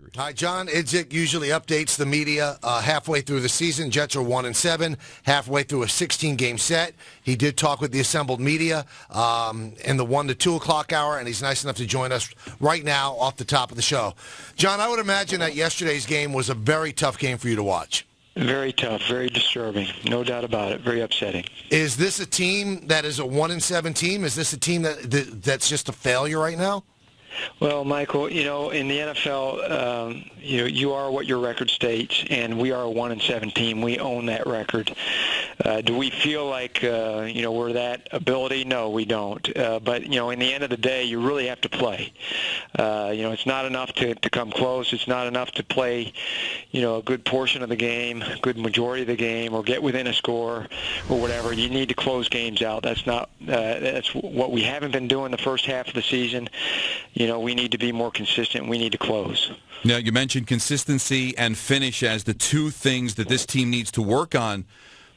record. Hi, John Idzik usually updates the media halfway through the season. Jets are 1-7, halfway through a 16-game set. He did talk with the assembled media in the 1 to 2 o'clock hour, and he's nice enough to join us right now off the top of the show. John, I would imagine that yesterday's game was a very tough game for you to watch. Very tough, very disturbing, no doubt about it, very upsetting. Is this a team that is a 1-7 team? Is this a team that's just a failure right now? Well, Michael, in the NFL, you are what your record states, and we are a 1-7 team. We own that record. Do we feel like, we're that ability? No, we don't. But, in the end of the day, you really have to play. It's not enough to come close. It's not enough to play, a good portion of the game, a good majority of the game, or get within a score or whatever. You need to close games out. That's what we haven't been doing the first half of the season. We need to be more consistent. We need to close. Now, you mentioned consistency and finish as the two things that this team needs to work on.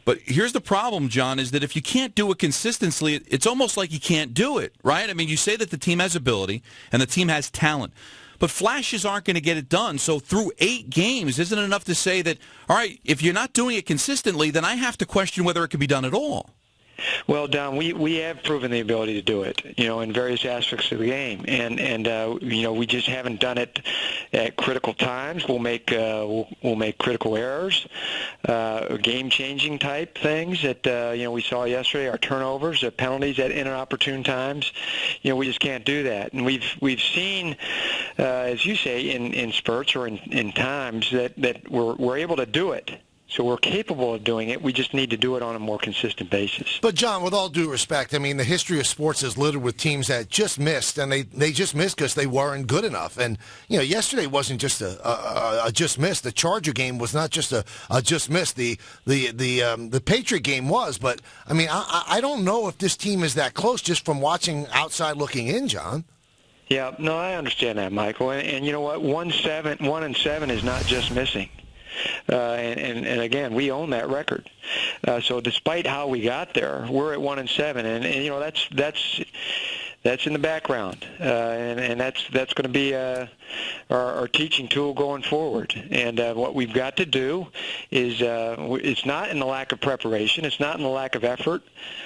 But here's the problem, John, is that if you can't do it consistently, it's almost like you can't do it, right? I mean, you say that the team has ability and the team has talent, but flashes aren't going to get it done. So through 8 games, isn't it enough to say that, all right, if you're not doing it consistently, then I have to question whether it can be done at all? Well, Don, we have proven the ability to do it, in various aspects of the game, and we just haven't done it at critical times. We'll make critical errors, game-changing type things that we saw yesterday. Our turnovers, penalties at inopportune times. We just can't do that, and we've seen, as you say, in spurts or in times that we're able to do it. So we're capable of doing it. We just need to do it on a more consistent basis. But, John, with all due respect, I mean, the history of sports is littered with teams that just missed, and they just missed because they weren't good enough. And, yesterday wasn't just a just miss. The Charger game was not just a just miss. The Patriot game was. But, I mean, I don't know if this team is that close just from watching outside looking in, John. Yeah, no, I understand that, Michael. And you know what? 1-7 is not just missing. And again, we own that record. So despite how we got there, we're at 1-7, and that's in the background, and that's going to be our teaching tool going forward. And what we've got to do is it's not in the lack of preparation, it's not in the lack of effort,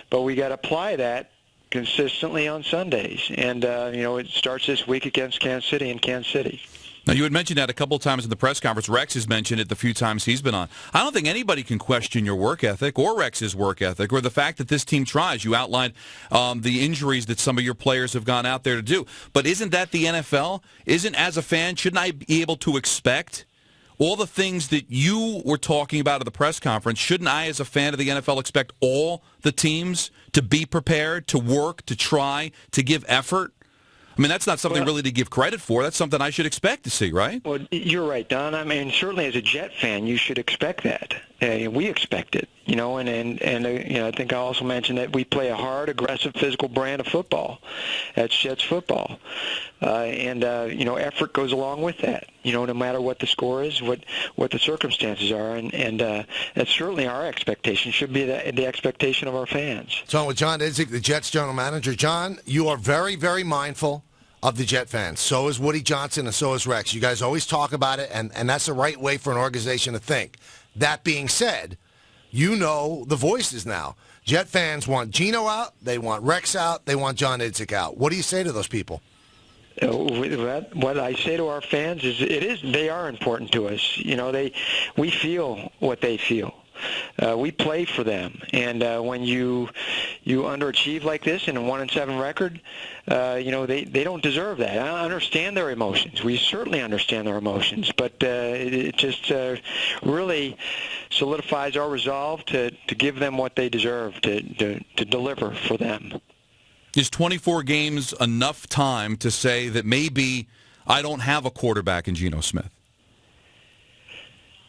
but we got to apply that consistently on Sundays. And it starts this week against Kansas City in Kansas City. Now, you had mentioned that a couple of times in the press conference. Rex has mentioned it the few times he's been on. I don't think anybody can question your work ethic or Rex's work ethic or the fact that this team tries. You outlined the injuries that some of your players have gone out there to do. But isn't that the NFL? As a fan, shouldn't I be able to expect all the things that you were talking about at the press conference? Shouldn't I, as a fan of the NFL, expect all the teams to be prepared, to work, to try, to give effort? I mean, that's not something really to give credit for. That's something I should expect to see, right? Well, you're right, Don. I mean, certainly as a Jet fan, you should expect that. We expect it, and I think I also mentioned that we play a hard, aggressive, physical brand of football. That's Jets football. Effort goes along with that, no matter what the score is, what the circumstances are. And that's certainly our expectation, should be the expectation of our fans. So with John Idzik, the Jets general manager. John, you are very, very mindful of the Jet fans. So is Woody Johnson and so is Rex. You guys always talk about it, and that's the right way for an organization to think. That being said, you know the voices now. Jet fans want Geno out, they want Rex out, they want John Idzik out. What do you say to those people? What I say to our fans is they are important to us. We feel what they feel. We play for them, and when you underachieve like this in a 1-7 record, they don't deserve that. I understand their emotions. We certainly understand their emotions, but it just really solidifies our resolve to give them what they deserve, to deliver for them. Is 24 games enough time to say that maybe I don't have a quarterback in Geno Smith?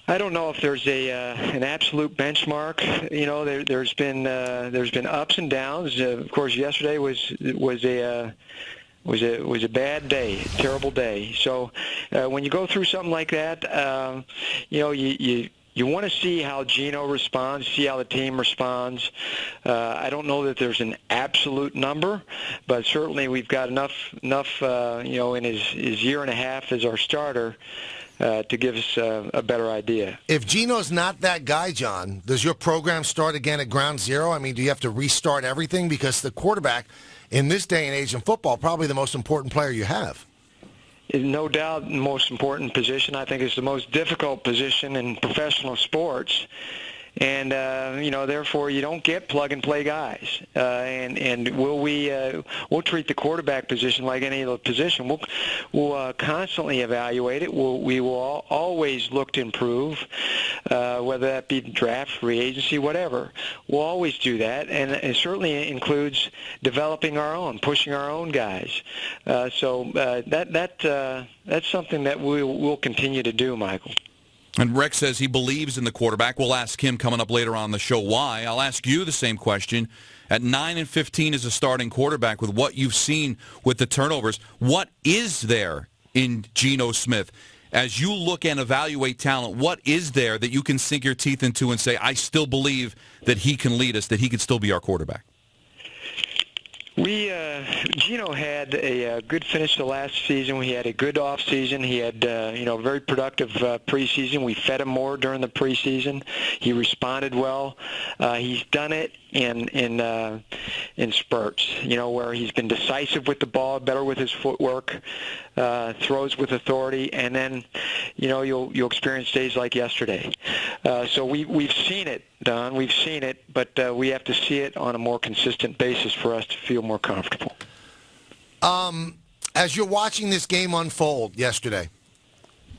I don't know if there's an absolute benchmark. There's been ups and downs. Of course, yesterday was a bad day, a terrible day. So when you go through something like that, you want to see how Geno responds, see how the team responds. I don't know that there's an absolute number, but certainly we've got enough in his year and a half as our starter to give us a better idea. If Geno's not that guy, John, does your program start again at ground zero? I mean, do you have to restart everything? Because the quarterback in this day and age in football, probably the most important player you have. No doubt the most important position. I think it's the most difficult position in professional sports. And, therefore you don't get plug-and-play guys. And we'll treat the quarterback position like any other position. We'll constantly evaluate it. We will always look to improve, whether that be the draft, free agency, whatever. We'll always do that, and it certainly includes developing our own, pushing our own guys. That's something that we'll continue to do, Michael. And Rex says he believes in the quarterback. We'll ask him coming up later on the show why. I'll ask you the same question. At 9-15 as a starting quarterback, with what you've seen with the turnovers, what is there in Geno Smith? As you look and evaluate talent, what is there that you can sink your teeth into and say, I still believe that he can lead us, that he could still be our quarterback? Geno had a good finish to last season. We had a good off season. He had, very productive preseason. We fed him more during the preseason. He responded well. He's done it in spurts, where he's been decisive with the ball, better with his footwork, throws with authority, and then, you'll experience days like yesterday. So we've seen it, Don. We've seen it, but we have to see it on a more consistent basis for us to feel more comfortable. As you're watching this game unfold yesterday,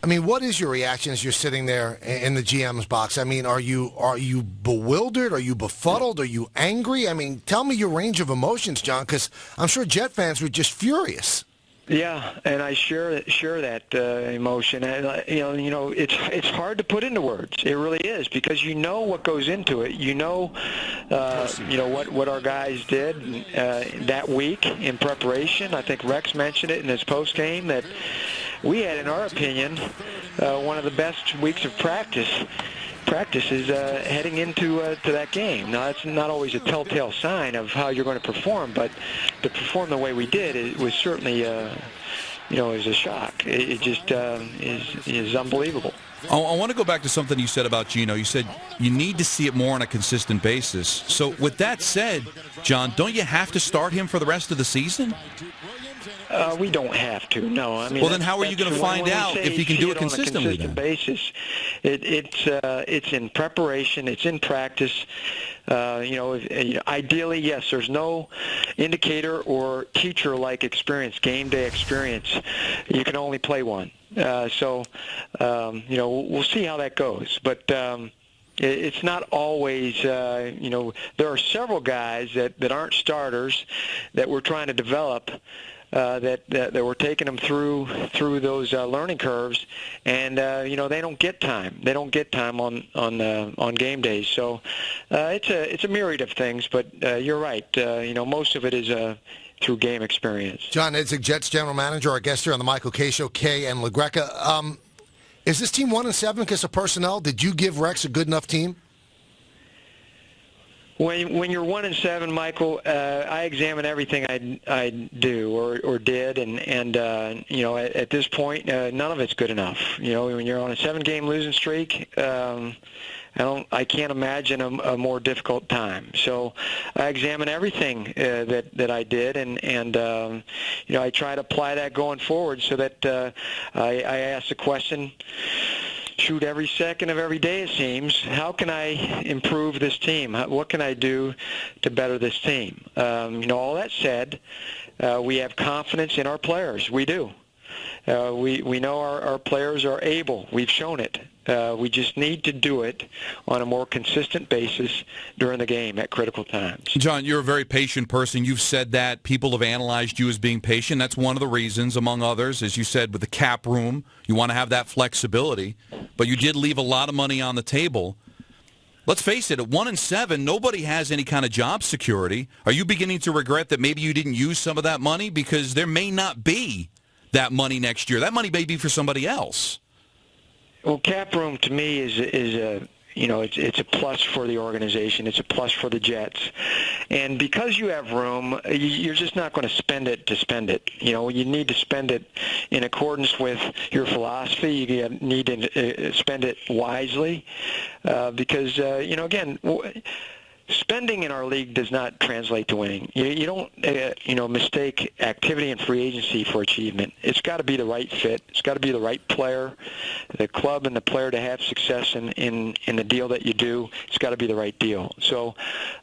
I mean, what is your reaction as you're sitting there in the GM's box? I mean, are you bewildered? Are you befuddled? Are you angry? I mean, tell me your range of emotions, John, because I'm sure Jet fans were just furious. Yeah, and I share that emotion. And it's hard to put into words. It really is, because you know what goes into it. What our guys did that week in preparation. I think Rex mentioned it in his post game that we had, in our opinion, one of the best weeks of practices heading into to that game. Now, that's not always a telltale sign of how you're going to perform, but to perform the way we did, it was certainly, it was a shock. It just is unbelievable. I want to go back to something you said about Geno. You said you need to see it more on a consistent basis. So with that said, John, don't you have to start him for the rest of the season? We don't have to. No, I mean. Well, then how are you going to find out if he can do it consistently? On a consistent basis, it's in preparation. It's in practice. Ideally, yes. There's no indicator or teacher-like experience, game day experience. You can only play one. We'll see how that goes. But it's not always, there are several guys that aren't starters that we're trying to develop, that we're taking them through those learning curves, and they don't get time. They don't get time on game days. So it's a myriad of things. But you're right. Most of it is through game experience. John Idzik, Jets general manager, our guest here on the Michael Kay Show. Kay and LaGreca. Is this team 1-7 because of personnel? Did you give Rex a good enough team? When you're 1-7, Michael, I examine everything I do or did, and at this point, none of it's good enough. When you're on a 7-game losing streak, I can't imagine a more difficult time. So I examine everything that I did, and I try to apply that going forward, so that I ask the question. Shoot, every second of every day, it seems, how can I improve this team? What can I do to better this team? All that said, we have confidence in our players. We do. We know our players are able. We've shown it. We just need to do it on a more consistent basis during the game at critical times. John, you're a very patient person. You've said that. People have analyzed you as being patient. That's one of the reasons, among others, as you said, with the cap room, you want to have that flexibility. But you did leave a lot of money on the table. Let's face it, at 1-7, nobody has any kind of job security. Are you beginning to regret that maybe you didn't use some of that money? Because there may not be that money next year. That money may be for somebody else. Well, cap room to me is it's a plus for the organization. It's a plus for the Jets. And because you have room, you're just not going to spend it to spend it. You need to spend it in accordance with your philosophy. You need to spend it wisely because, again, spending in our league does not translate to winning. You don't, mistake activity and free agency for achievement. It's got to be the right fit. It's got to be the right player, the club and the player to have success in the deal that you do. It's got to be the right deal. So,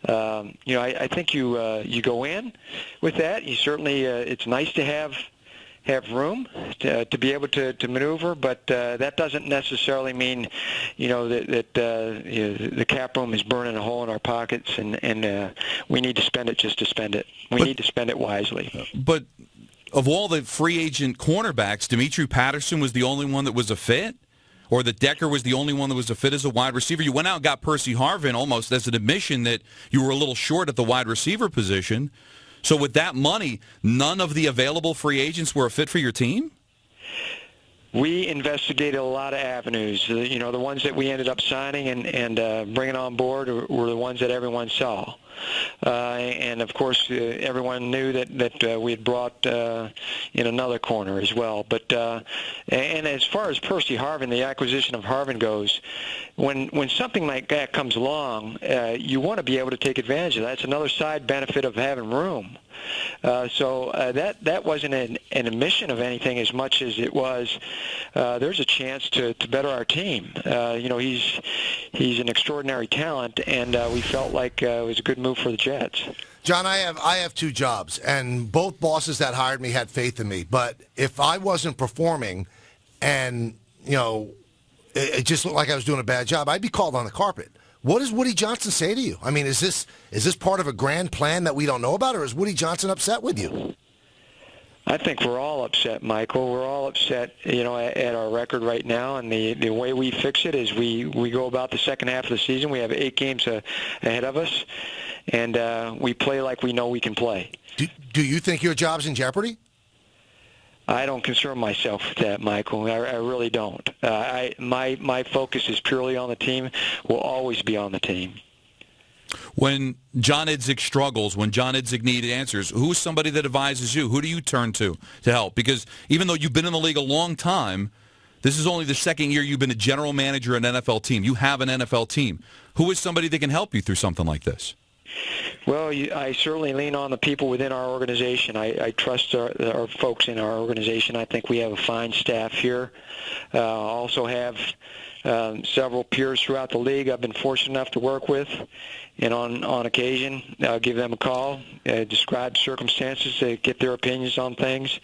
I think you go in with that. You certainly, it's nice to have room to be able to maneuver, but that doesn't necessarily mean, that the cap room is burning a hole in our pockets, and we need to spend it just to spend it. We need to spend it wisely. But of all the free agent cornerbacks, Demetri Patterson was the only one that was a fit? Or that Decker was the only one that was a fit as a wide receiver? You went out and got Percy Harvin almost as an admission that you were a little short at the wide receiver position. So with that money, none of the available free agents were a fit for your team? We investigated a lot of avenues. The ones that we ended up signing and bringing on board were the ones that everyone saw. And of course, everyone knew that we had brought in another corner as well. But and as far as Percy Harvin, the acquisition of Harvin goes, when something like that comes along, you want to be able to take advantage of that. That's another side benefit of having room. So that wasn't an admission of anything as much as it was there's a chance to better our team. He's an extraordinary talent, and we felt like it was a good move for the Jets. John, I have two jobs, and both bosses that hired me had faith in me. But if I wasn't performing and, it just looked like I was doing a bad job, I'd be called on the carpet. What does Woody Johnson say to you? I mean, is this part of a grand plan that we don't know about, or is Woody Johnson upset with you? I think we're all upset, Michael. We're all upset, at our record right now, and the way we fix it is we go about the second half of the season. We have 8 games ahead of us, and we play like we know we can play. Do you think your job's in jeopardy? I don't concern myself with that, Michael. I really don't. My focus is purely on the team. Will always be on the team. When John Idzik struggles, when John Idzik needs answers, who's somebody that advises you? Who do you turn to help? Because even though you've been in the league a long time, this is only the second year you've been a general manager of an NFL team. You have an NFL team. Who is somebody that can help you through something like this? Well, I certainly lean on the people within our organization. I trust our folks in our organization. I think we have a fine staff here. Also have several peers throughout the league I've been fortunate enough to work with, and on occasion I'll give them a call, describe circumstances, get their opinions on things.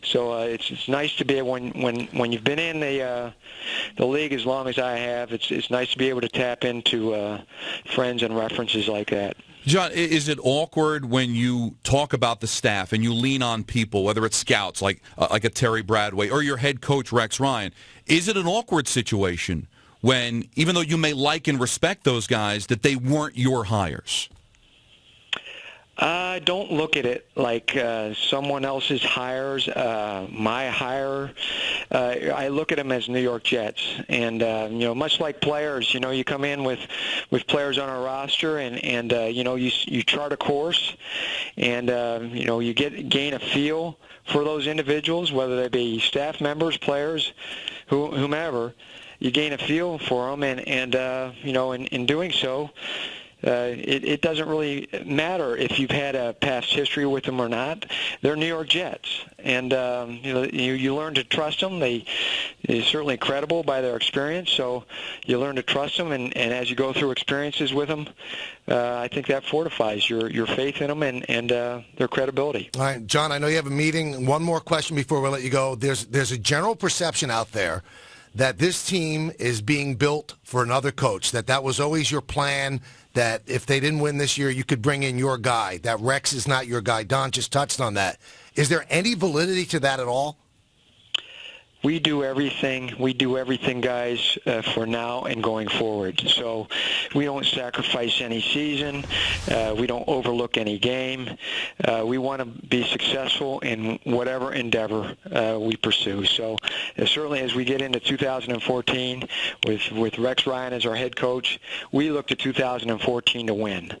So it's nice to be able, when you've been in the league as long as I have, it's nice to be able to tap into friends and references like that. John, is it awkward when you talk about the staff and you lean on people, whether it's scouts like a Terry Bradway or your head coach Rex Ryan? Is it an awkward situation when, even though you may like and respect those guys, that they weren't your hires? Don't look at it like someone else's hires. My hire, I look at them as New York Jets, and much like players, you come in with players on our roster, and you chart a course, and you gain a feel for those individuals, whether they be staff members, players, whomever. You gain a feel for them, and in doing so, it doesn't really matter if you've had a past history with them or not. They're New York Jets, and you learn to trust them. They're certainly credible by their experience, so you learn to trust them. And as you go through experiences with them, I think that fortifies your faith in them and their credibility. All right, John, I know you have a meeting. One more question before we let you go. There's a general perception out there that this team is being built for another coach, that was always your plan, that if they didn't win this year, you could bring in your guy, that Rex is not your guy. Don just touched on that. Is there any validity to that at all? we do everything. We do everything, guys, for now and going forward. So we don't sacrifice any season. We don't overlook any game. We want to be successful in whatever endeavor we pursue. So certainly as we get into 2014 with Rex Ryan as our head coach, we look to 2014 to win.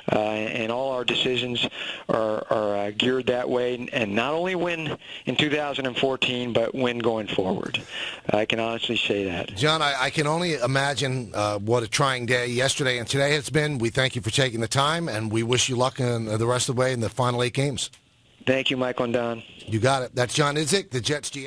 And all our decisions are geared that way, and not only win in 2014, but win going forward. I can honestly say that. John, I can only imagine what a trying day yesterday and today has been. We thank you for taking the time, and we wish you luck in the rest of the way in the final 8 games. Thank you, Michael and Don. You got it. That's John Idzik, the Jets GM.